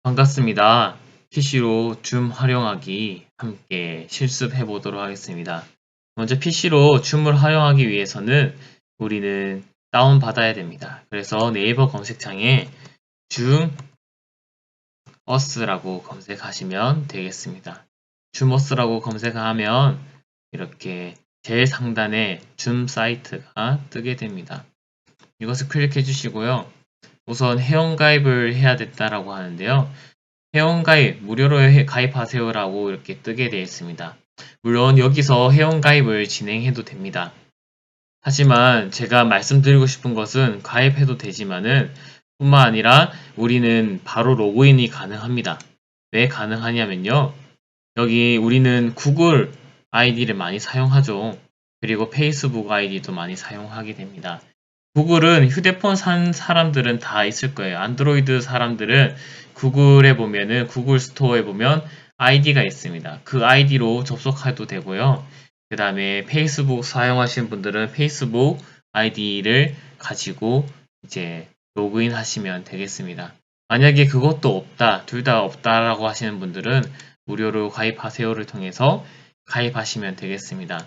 반갑습니다. PC로 줌 활용하기 함께 실습해 보도록 하겠습 먼저 PC로 줌을 활용하기 위해서는 우리는 다운받아야 됩니다. 그래서 네이버 검색창에 줌 어스라고 검색하시면 되겠습니다. 줌 어스라고 검색하면 이렇게 제일 상단에 줌 사이트가 뜨게 됩니다. 이것을 클릭해 주시고요. 우선 회원가입을 해야 됐다라고 하는데요. 회원가입, 무료로 가입하세요라고 이렇게 뜨게 되어 있습니다. 물론 여기서 회원가입을 진행해도 됩니다. 하지만 제가 말씀드리고 싶은 것은 가입해도 되지만은 뿐만 아니라 우리는 바로 로그인이 가능합니다. 왜 가능하냐면요. 여기 우리는 구글 아이디를 많이 사용하죠. 그리고 페이스북 아이디도 많이 사용하게 됩니다. 구글은 휴대폰 산 사람들은 다 있을 거예요. 안드로이드 사람들은 구글에 보면은 구글 스토어에 보면 아이디가 있습니다. 그 아이디로 접속해도 되고요. 그 다음에 페이스북 사용하시는 분들은 페이스북 아이디를 가지고 이제 로그인 하시면 되겠습니다. 만약에 그것도 없다, 둘 다 없다라고 하시는 분들은 무료로 가입하세요를 통해서 가입하시면 되겠습니다.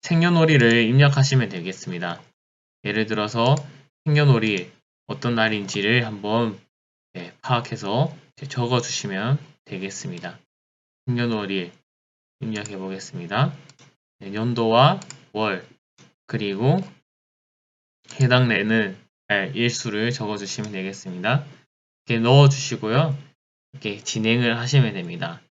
생년월일을 입력하시면 되겠습니다. 예를 들어서 생년월일 어떤 날인지를 한번 파악해서 적어 주시면 되겠습니다. 생년월일 입력해 보겠습니다. 연도와 월 그리고 해당되는 일수를 적어 주시면 되겠습니다. 이렇게 넣어 주시고요. 이렇게 진행을 하시면 됩니다.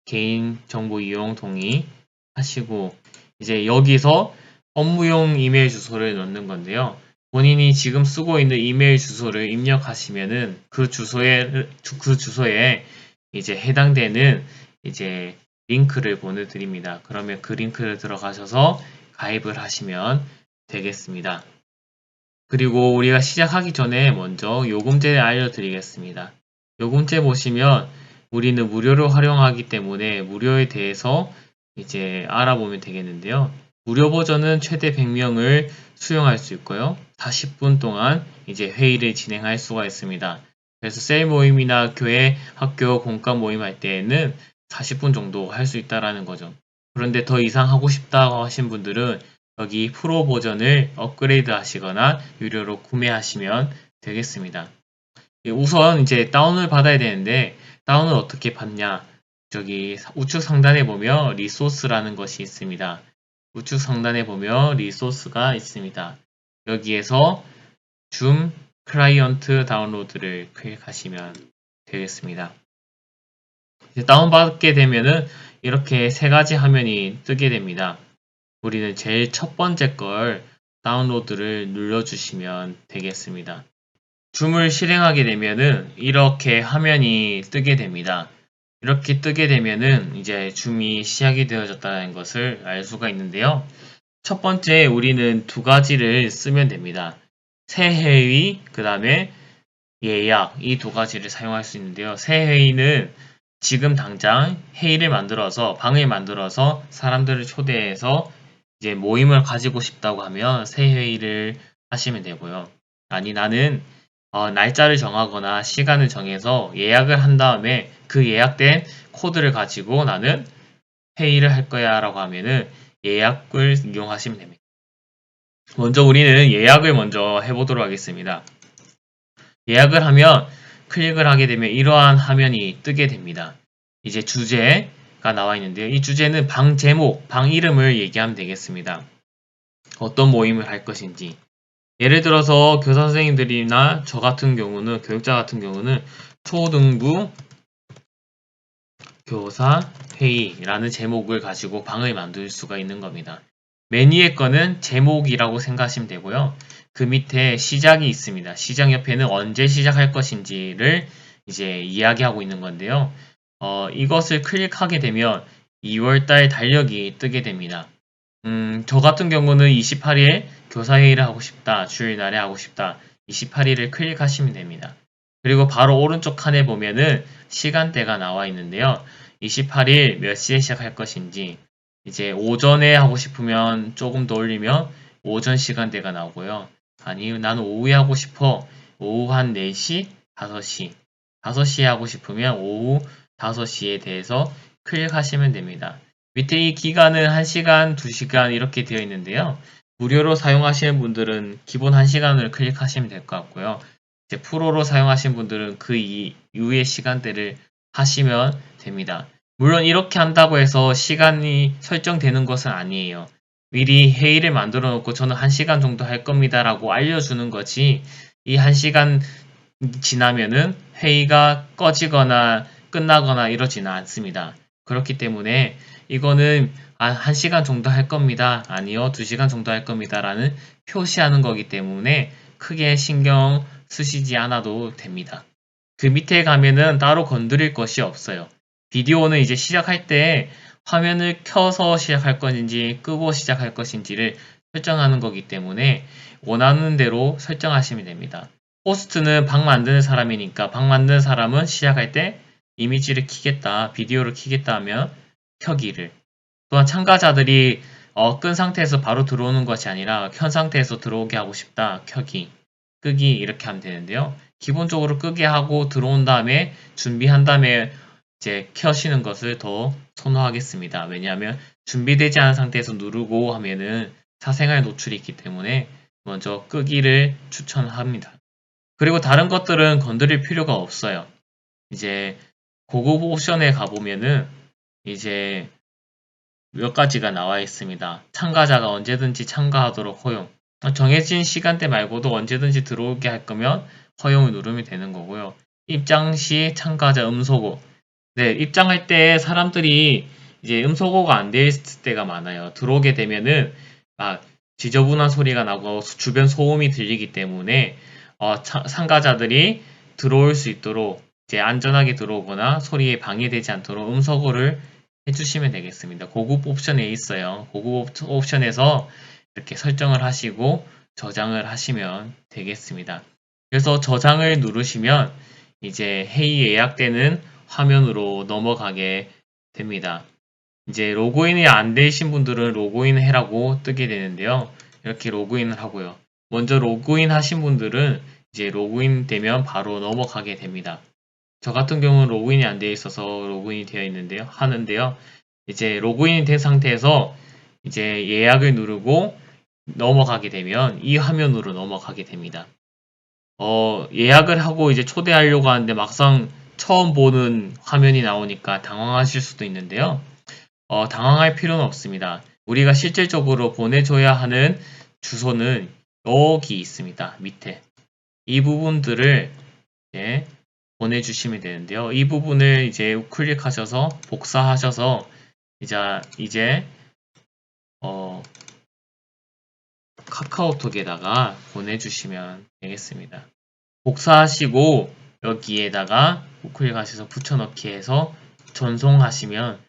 개인정보 이용 동의 하시고 이제 여기서 업무용 이메일 주소를 넣는 건데요. 본인이 지금 쓰고 있는 이메일 주소를 입력하시면은 그 주소에 이제 해당되는 이제 링크를 보내드립니다. 그러면 그 링크를 들어가셔서 가입을 하시면 되겠습니다. 그리고 우리가 시작하기 전에 먼저 요금제를 알려드리겠습니다. 요금제 보시면 우리는 무료로 활용하기 때문에 무료에 대해서 이제 알아보면 되겠는데요. 무료 버전은 최대 100명을 수용할 수 있고요. 40분 동안 이제 회의를 진행할 수가 있습니다. 그래서 셀 모임이나 교회, 학교, 공과 모임 할 때에는 40분 정도 할 수 있다라는 거죠. 그런데 더 이상 하고 싶다고 하신 분들은 여기 프로 버전을 업그레이드 하시거나 유료로 구매하시면 되겠습니다. 우선 이제 다운을 받아야 되는데 다운을 어떻게 받냐? 저기 우측 상단에 보면 리소스라는 것이 있습니다. 우측 상단에 보면 리소스가 있습니다. 여기에서 줌 클라이언트 다운로드를 클릭하시면 되겠습니다. 다운받게 되면은 이렇게 세 가지 화면이 뜨게 됩니다. 우리는 제일 첫 번째 걸 다운로드를 눌러주시면 되겠습니다. 줌을 실행하게 되면은 이렇게 화면이 뜨게 됩니다. 이렇게 뜨게 되면은 이제 줌이 시작이 되어졌다는 것을 알 수가 있는데요. 첫 번째 우리는 두 가지를 쓰면 됩니다. 새회의, 그 다음에 예약 이 두 가지를 사용할 수 있는데요. 새회의는 지금 당장 회의를 만들어서 방을 만들어서 사람들을 초대해서 이제 모임을 가지고 싶다고 하면 새회의를 하시면 되고요. 아니 나는 날짜를 정하거나 시간을 정해서 예약을 한 다음에 그 예약된 코드를 가지고 나는 회의를 할 거야 라고 하면은 예약을 이용하시면 됩니다. 먼저 우리는 예약을 먼저 해보도록 하겠습니다. 예약을 하면 클릭을 하게 되면 이러한 화면이 뜨게 됩니다. 이제 주제가 나와 있는데요. 이 주제는 방 제목, 방 이름을 얘기하면 되겠습니다. 어떤 모임을 할 것인지. 예를 들어서 교사 선생님들이나 저 같은 경우는, 교육자 같은 경우는 초등부 교사 회의라는 제목을 가지고 방을 만들 수가 있는 겁니다. 맨 위에 거는 제목이라고 생각하시면 되고요. 그 밑에 시작이 있습니다. 시작 옆에는 언제 시작할 것인지를 이제 이야기하고 있는 건데요. 이것을 클릭하게 되면 2월달 달력이 뜨게 됩니다. 저 같은 경우는 28일 교사회의를 하고 싶다. 주일날에 하고 싶다. 28일을 클릭하시면 됩니다. 그리고 바로 오른쪽 칸에 보면은 시간대가 나와 있는데요. 28일 몇 시에 시작할 것인지, 이제 오전에 하고 싶으면 조금 더 올리면 오전 시간대가 나오고요. 아니, 나는 오후에 하고 싶어. 오후 한 4시, 5시. 5시에 하고 싶으면 오후 5시에 대해서 클릭하시면 됩니다. 밑에 이 기간은 1시간, 2시간 이렇게 되어 있는데요. 무료로 사용하시는 분들은 기본 1시간을 클릭하시면 될 것 같고요. 이제 프로로 사용하시는 분들은 그 이후의 시간대를 하시면 됩니다. 물론 이렇게 한다고 해서 시간이 설정되는 것은 아니에요. 미리 회의를 만들어 놓고 저는 1시간 정도 할 겁니다 라고 알려주는 거지, 이 1시간 지나면은 회의가 꺼지거나 끝나거나 이러지는 않습니다. 그렇기 때문에 이거는 1시간 정도 할 겁니다. 아니요, 2시간 정도 할 겁니다. 라는 표시하는 거기 때문에 크게 신경 쓰시지 않아도 됩니다. 그 밑에 가면은 따로 건드릴 것이 없어요. 비디오는 이제 시작할 때 화면을 켜서 시작할 것인지 끄고 시작할 것인지를 설정하는 거기 때문에 원하는 대로 설정하시면 됩니다. 호스트는 방 만드는 사람이니까 방 만드는 사람은 시작할 때 이미지를 켜겠다, 비디오를 켜겠다 하면 켜기를. 또한 참가자들이 끈 상태에서 바로 들어오는 것이 아니라 켠 상태에서 들어오게 하고 싶다, 켜기, 끄기 이렇게 하면 되는데요. 기본적으로 끄게 하고 들어온 다음에 준비한 다음에 이제 켜시는 것을 더 선호하겠습니다. 왜냐하면 준비되지 않은 상태에서 누르고 하면은 사생활 노출이 있기 때문에 먼저 끄기를 추천합니다. 그리고 다른 것들은 건드릴 필요가 없어요. 이제 고급 옵션에 가보면은 이제 몇 가지가 나와 있습니다. 참가자가 언제든지 참가하도록 허용. 정해진 시간대 말고도 언제든지 들어오게 할 거면 허용을 누르면 되는 거고요. 입장 시 참가자 음소거. 네, 입장할 때 사람들이 이제 음소거가 안 되어 있을 때가 많아요. 들어오게 되면은 지저분한 소리가 나고 주변 소음이 들리기 때문에 참가자들이 들어올 수 있도록 이제 안전하게 들어오거나 소리에 방해되지 않도록 음소거를 해주시면 되겠습니다. 고급 옵션에 있어요. 고급 옵션에서 이렇게 설정을 하시고 저장을 하시면 되겠습니다. 그래서 저장을 누르시면 이제 회의 예약되는 화면으로 넘어가게 됩니다. 이제 로그인이 안 되신 분들은 로그인 해라고 뜨게 되는데요. 이렇게 로그인을 하고요. 먼저 로그인 하신 분들은 이제 로그인 되면 바로 넘어가게 됩니다. 저 같은 경우는 로그인이 안 되어 있어서 로그인이 되어 하는데요. 이제 로그인이 된 상태에서 이제 예약을 누르고 넘어가게 되면 이 화면으로 넘어가게 됩니다. 예약을 하고 이제 초대하려고 하는데 막상 처음 보는 화면이 나오니까 당황하실 수도 있는데요. 당황할 필요는 없습니다. 우리가 실질적으로 보내줘야 하는 주소는 여기 있습니다. 밑에. 이 부분들을 이제 보내주시면 되는데요. 이 부분을 이제 클릭하셔서 복사하셔서 이제 카카오톡에다가 보내주시면 되겠습니다. 복사하시고 여기에다가 우클릭하셔서 붙여넣기 해서 전송하시면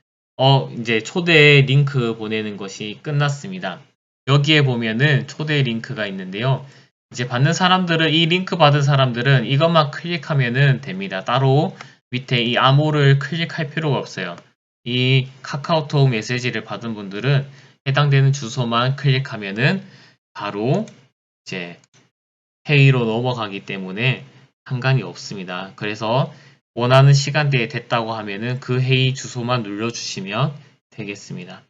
이제 초대 링크 보내는 것이 끝났습니다. 여기에 보면은 초대 링크가 있는데요. 이제 받는 사람들은, 이 링크 받은 사람들은 이것만 클릭하면은 됩니다. 따로 밑에 이 암호를 클릭할 필요가 없어요. 이 카카오톡 메시지를 받은 분들은 해당되는 주소만 클릭하면은 바로 이제 회의로 넘어가기 때문에 상관이 없습니다. 그래서 원하는 시간대에 됐다고 하면은 그 회의 주소만 눌러주시면 되겠습니다.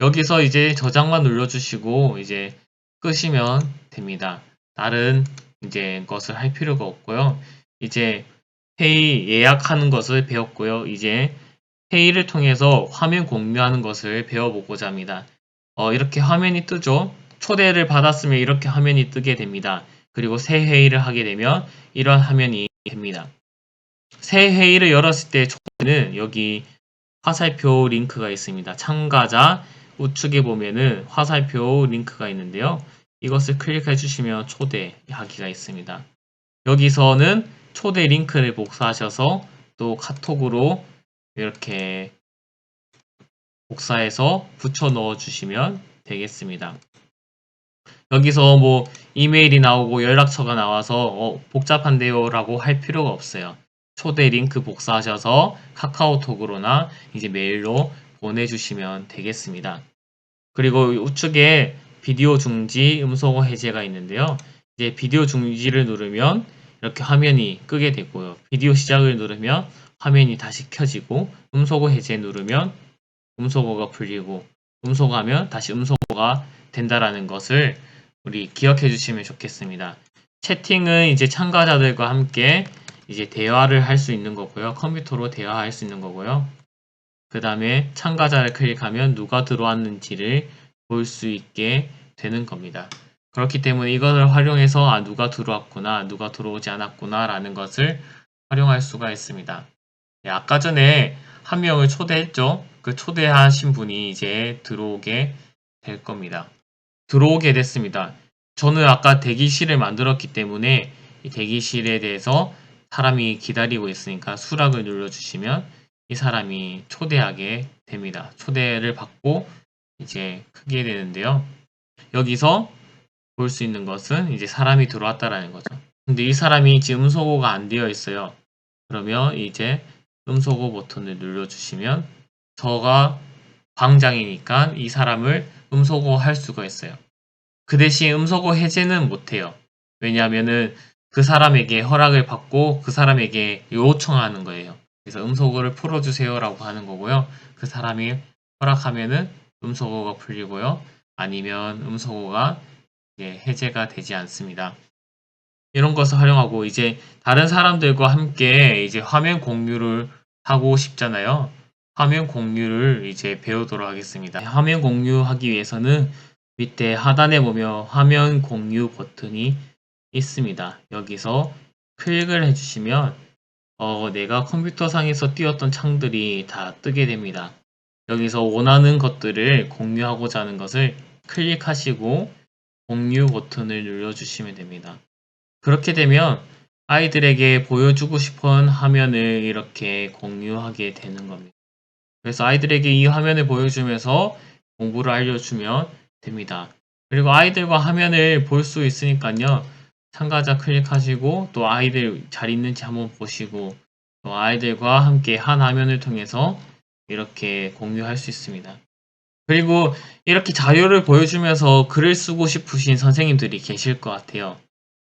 여기서 이제 저장만 눌러주시고 이제 끄시면 됩니다. 다른 이제 것을 할 필요가 없고요. 이제 회의 예약하는 것을 배웠고요. 이제 회의를 통해서 화면 공유하는 것을 배워보고자 합니다. 이렇게 화면이 뜨죠. 초대를 받았으면 이렇게 화면이 뜨게 됩니다. 그리고 새 회의를 하게 되면 이런 화면이 됩니다. 새 회의를 열었을 때 초대는 여기 화살표 링크가 있습니다. 참가자 우측에 보면은 화살표 링크가 있는데요. 이것을 클릭해 주시면 초대하기가 있습니다. 여기서는 초대 링크를 복사하셔서 또 카톡으로 이렇게 복사해서 붙여 넣어 주시면 되겠습니다. 여기서 뭐 이메일이 나오고 연락처가 나와서 복잡한데요 라고 할 필요가 없어요. 초대 링크 복사하셔서 카카오톡으로나 이제 메일로 보내주시면 되겠습니다. 그리고 우측에 비디오 중지, 음소거 해제가 있는데요. 이제 비디오 중지를 누르면 이렇게 화면이 끄게 되고요. 비디오 시작을 누르면 화면이 다시 켜지고 음소거 해제 누르면 음소거가 풀리고 음소거하면 다시 음소거가 된다라는 것을 우리 기억해 주시면 좋겠습니다. 채팅은 이제 참가자들과 함께 이제 대화를 할 수 있는 거고요. 컴퓨터로 대화할 수 있는 거고요. 그 다음에 참가자를 클릭하면 누가 들어왔는지를 볼 수 있게 되는 겁니다. 그렇기 때문에 이것을 활용해서 누가 들어왔구나, 누가 들어오지 않았구나 라는 것을 활용할 수가 있습니다. 네, 아까 전에 한 명을 초대했죠. 그 초대하신 분이 이제 들어오게 될 겁니다. 들어오게 됐습니다. 저는 아까 대기실을 만들었기 때문에 이 대기실에 대해서 사람이 기다리고 있으니까 수락을 눌러주시면 이 사람이 초대하게 됩니다. 초대를 받고 이제 크게 되는데요. 여기서 볼 수 있는 것은 이제 사람이 들어왔다라는 거죠. 근데 이 사람이 지금 음소거가 안 되어 있어요. 그러면 이제 음소거 버튼을 눌러주시면 저가 방장이니까 이 사람을 음소거 할 수가 있어요. 그 대신 음소거 해제는 못해요. 왜냐하면은 그 사람에게 허락을 받고 그 사람에게 요청하는 거예요. 그래서 음소거를 풀어주세요라고 하는 거고요. 그 사람이 허락하면은 음소거가 풀리고요. 아니면 음소거가 해제가 되지 않습니다. 이런 것을 활용하고 이제 다른 사람들과 함께 이제 화면 공유를 하고 싶잖아요. 화면 공유를 이제 배우도록 하겠습니다. 화면 공유하기 위해서는 밑에 하단에 보면 화면 공유 버튼이 있습니다. 여기서 클릭을 해주시면 내가 컴퓨터 상에서 띄웠던 창들이 다 뜨게 됩니다. 여기서 원하는 것들을 공유하고자 하는 것을 클릭하시고 공유 버튼을 눌러주시면 됩니다. 그렇게 되면 아이들에게 보여주고 싶은 화면을 이렇게 공유하게 되는 겁니다. 그래서 아이들에게 이 화면을 보여주면서 공부를 알려주면 됩니다. 그리고 아이들과 화면을 볼 수 있으니까요. 참가자 클릭하시고 또 아이들 잘 있는지 한번 보시고 또 아이들과 함께 한 화면을 통해서 이렇게 공유할 수 있습니다. 그리고 이렇게 자료를 보여주면서 글을 쓰고 싶으신 선생님들이 계실 것 같아요.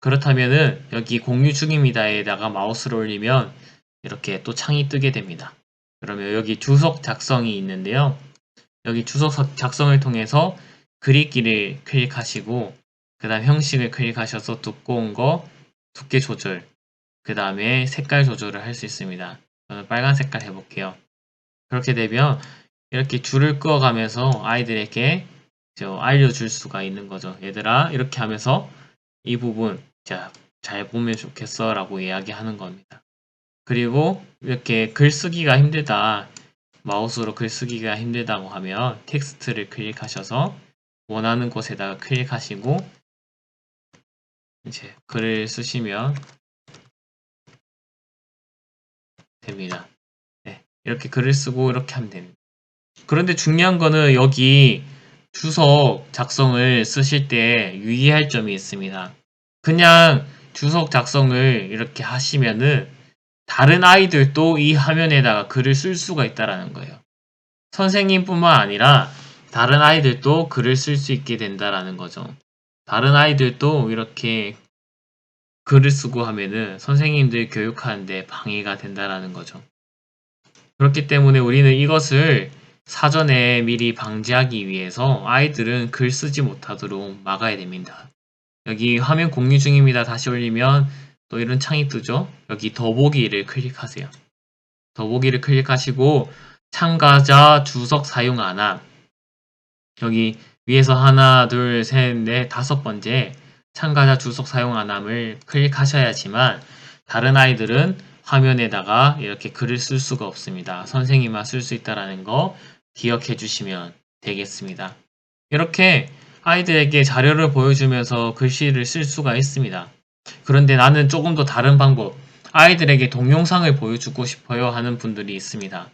그렇다면은 여기 공유 중입니다에다가 마우스를 올리면 이렇게 또 창이 뜨게 됩니다. 그러면 여기 주석 작성이 있는데요. 여기 주석 작성을 통해서 그리기를 클릭하시고 그 다음 형식을 클릭하셔서 두꺼운 거 두께 조절 그 다음에 색깔 조절을 할 수 있습니다. 저는 빨간 색깔 해볼게요. 그렇게 되면 이렇게 줄을 그어가면서 아이들에게 알려줄 수가 있는 거죠. 얘들아 이렇게 하면서 이 부분 잘 보면 좋겠어 라고 이야기하는 겁니다. 그리고 이렇게 글쓰기가 힘들다 마우스로 글쓰기가 힘들다고 하면 텍스트를 클릭하셔서 원하는 곳에다가 클릭하시고 이제 글을 쓰시면 됩니다. 네, 이렇게 글을 쓰고 이렇게 하면 됩니다. 그런데 중요한 거는 여기 주석 작성을 쓰실 때 유의할 점이 있습니다. 그냥 주석 작성을 이렇게 하시면은 다른 아이들도 이 화면에다가 글을 쓸 수가 있다라는 거예요. 선생님뿐만 아니라 다른 아이들도 글을 쓸 수 있게 된다라는 거죠. 다른 아이들도 이렇게 글을 쓰고 하면은 선생님들 교육하는데 방해가 된다라는 거죠. 그렇기 때문에 우리는 이것을 사전에 미리 방지하기 위해서 아이들은 글 쓰지 못하도록 막아야 됩니다. 여기 화면 공유 중입니다. 다시 올리면 또 이런 창이 뜨죠. 여기 더보기를 클릭하세요. 더보기를 클릭하시고 참가자 주석 사용 안함 여기 위에서 하나 둘셋넷 다섯 번째 참가자 주석 사용 안함을 클릭하셔야지만 다른 아이들은 화면에다가 이렇게 글을 쓸 수가 없습니다. 선생님만 쓸 수 있다는 거 기억해 주시면 되겠습니다. 이렇게 아이들에게 자료를 보여주면서 글씨를 쓸 수가 있습니다. 그런데 나는 조금 더 다른 방법, 아이들에게 동영상을 보여주고 싶어요 하는 분들이 있습니다.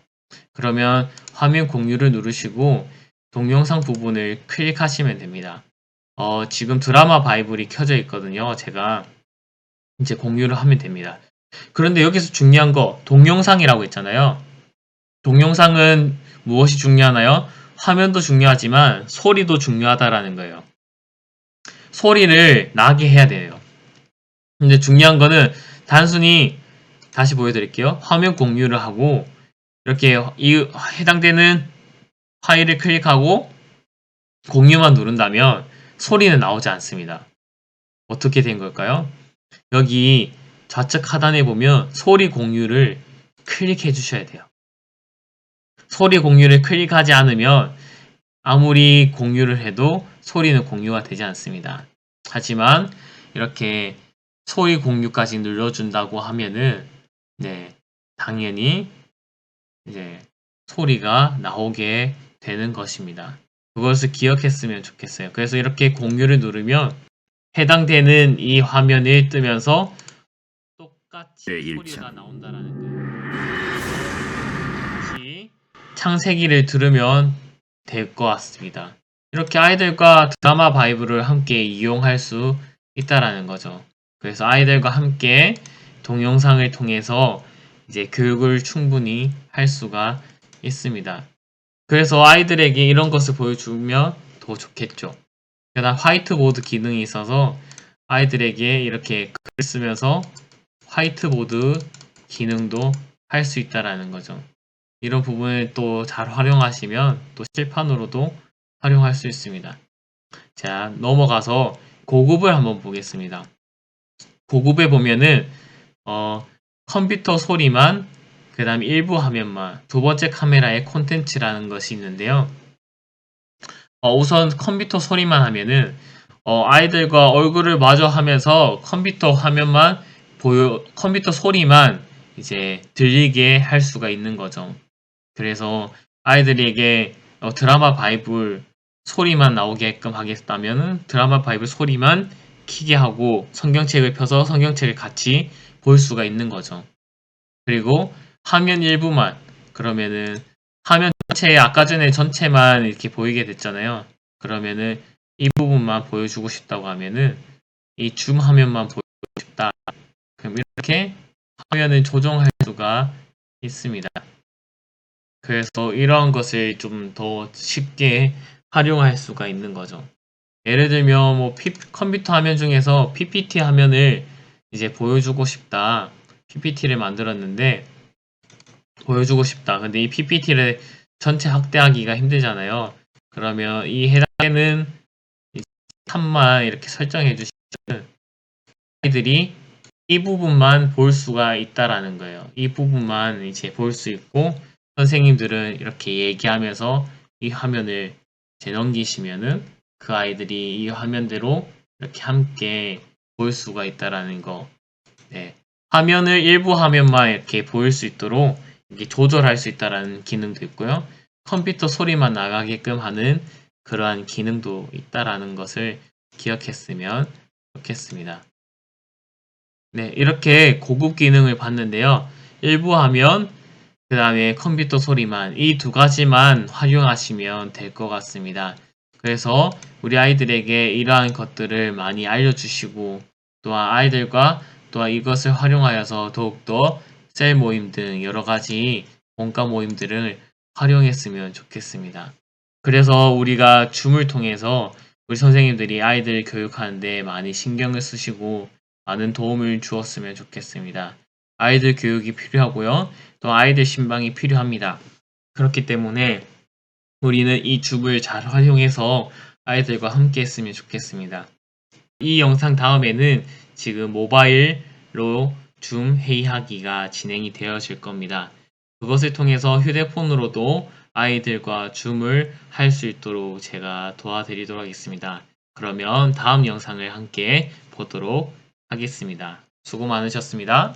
그러면 화면 공유를 누르시고 동영상 부분을 클릭하시면 됩니다. 지금 드라마 바이블이 켜져 있거든요. 제가 이제 공유를 하면 됩니다. 그런데 여기서 중요한 거 동영상이라고 했잖아요. 동영상은 무엇이 중요하나요? 화면도 중요하지만 소리도 중요하다라는 거예요. 소리를 나게 해야 돼요. 근데 중요한 거는 단순히 다시 보여드릴게요. 화면 공유를 하고 이렇게 이 해당되는 파일을 클릭하고 공유만 누른다면 소리는 나오지 않습니다. 어떻게 된 걸까요? 여기 좌측 하단에 보면 소리 공유를 클릭해 주셔야 돼요. 소리 공유를 클릭하지 않으면 아무리 공유를 해도 소리는 공유가 되지 않습니다. 하지만 이렇게 소리 공유까지 눌러준다고 하면은 네, 당연히 이제 소리가 나오게 되는 것입니다. 그것을 기억했으면 좋겠어요. 그래서 이렇게 공유를 누르면 해당되는 이 화면이 뜨면서 똑같이 소리가 나온다라는 거예요. 같이 창세기를 들으면 될 것 같습니다. 이렇게 아이들과 드라마 바이브를 함께 이용할 수 있다라는 거죠. 그래서 아이들과 함께 동영상을 통해서 이제 교육을 충분히 할 수가 있습니다. 그래서 아이들에게 이런 것을 보여주면 더 좋겠죠. 게다가 화이트보드 기능이 있어서 아이들에게 이렇게 글 쓰면서 화이트보드 기능도 할 수 있다라는 거죠. 이런 부분을 또 잘 활용하시면 또 실판으로도 활용할 수 있습니다. 자, 넘어가서 고급을 한번 보겠습니다. 고급에 보면은 컴퓨터 소리만, 그 다음 일부 화면만, 두 번째 카메라의 콘텐츠라는 것이 있는데요. 우선 컴퓨터 소리만 하면은 아이들과 얼굴을 마주 하면서 컴퓨터 화면만 컴퓨터 소리만 이제 들리게 할 수가 있는 거죠. 그래서 아이들에게 드라마 바이블 소리만 나오게끔 하겠다면은 드라마 바이블 소리만 키게 하고 성경책을 펴서 성경책을 같이 볼 수가 있는 거죠. 그리고 화면 일부만, 그러면은 화면 전체, 아까 전에 전체만 이렇게 보이게 됐잖아요. 그러면은 이 부분만 보여주고 싶다고 하면은 이 줌 화면만 보여주고 싶다. 그럼 이렇게 화면을 조정할 수가 있습니다. 그래서 이러한 것을 좀 더 쉽게 활용할 수가 있는 거죠. 예를 들면 뭐 컴퓨터 화면 중에서 PPT 화면을 이제 보여주고 싶다. PPT를 만들었는데 보여주고 싶다. 근데 이 PPT를 전체 확대하기가 힘들잖아요. 그러면 이 해당되는 탑만 이렇게 설정해 주시면 아이들이 이 부분만 볼 수가 있다라는 거예요. 이 부분만 이제 볼 수 있고 선생님들은 이렇게 얘기하면서 이 화면을 이제 넘기시면은 그 아이들이 이 화면대로 이렇게 함께 볼 수가 있다라는 거. 네. 화면을 일부 화면만 이렇게 보일 수 있도록 이렇게 조절할 수 있다라는 기능도 있고요. 컴퓨터 소리만 나가게끔 하는 그러한 기능도 있다라는 것을 기억했으면 좋겠습니다. 네, 이렇게 고급 기능을 봤는데요. 일부 화면, 그 다음에 컴퓨터 소리만, 이 두 가지만 활용하시면 될 것 같습니다. 그래서 우리 아이들에게 이러한 것들을 많이 알려주시고, 또한 아이들과 또한 이것을 활용하여서 더욱더 셀 모임 등 여러 가지 원가 모임들을 활용했으면 좋겠습니다. 그래서 우리가 줌을 통해서 우리 선생님들이 아이들 교육하는데 많이 신경을 쓰시고 많은 도움을 주었으면 좋겠습니다. 아이들 교육이 필요하고요. 또 아이들 신방이 필요합니다. 그렇기 때문에 우리는 이 줌을 잘 활용해서 아이들과 함께 했으면 좋겠습니다. 이 영상 다음에는 지금 모바일로 줌 회의하기가 진행이 되어질 겁니다. 그것을 통해서 휴대폰으로도 아이들과 줌을 할 수 있도록 제가 도와드리도록 하겠습니다. 그러면 다음 영상을 함께 보도록 하겠습니다. 수고 많으셨습니다.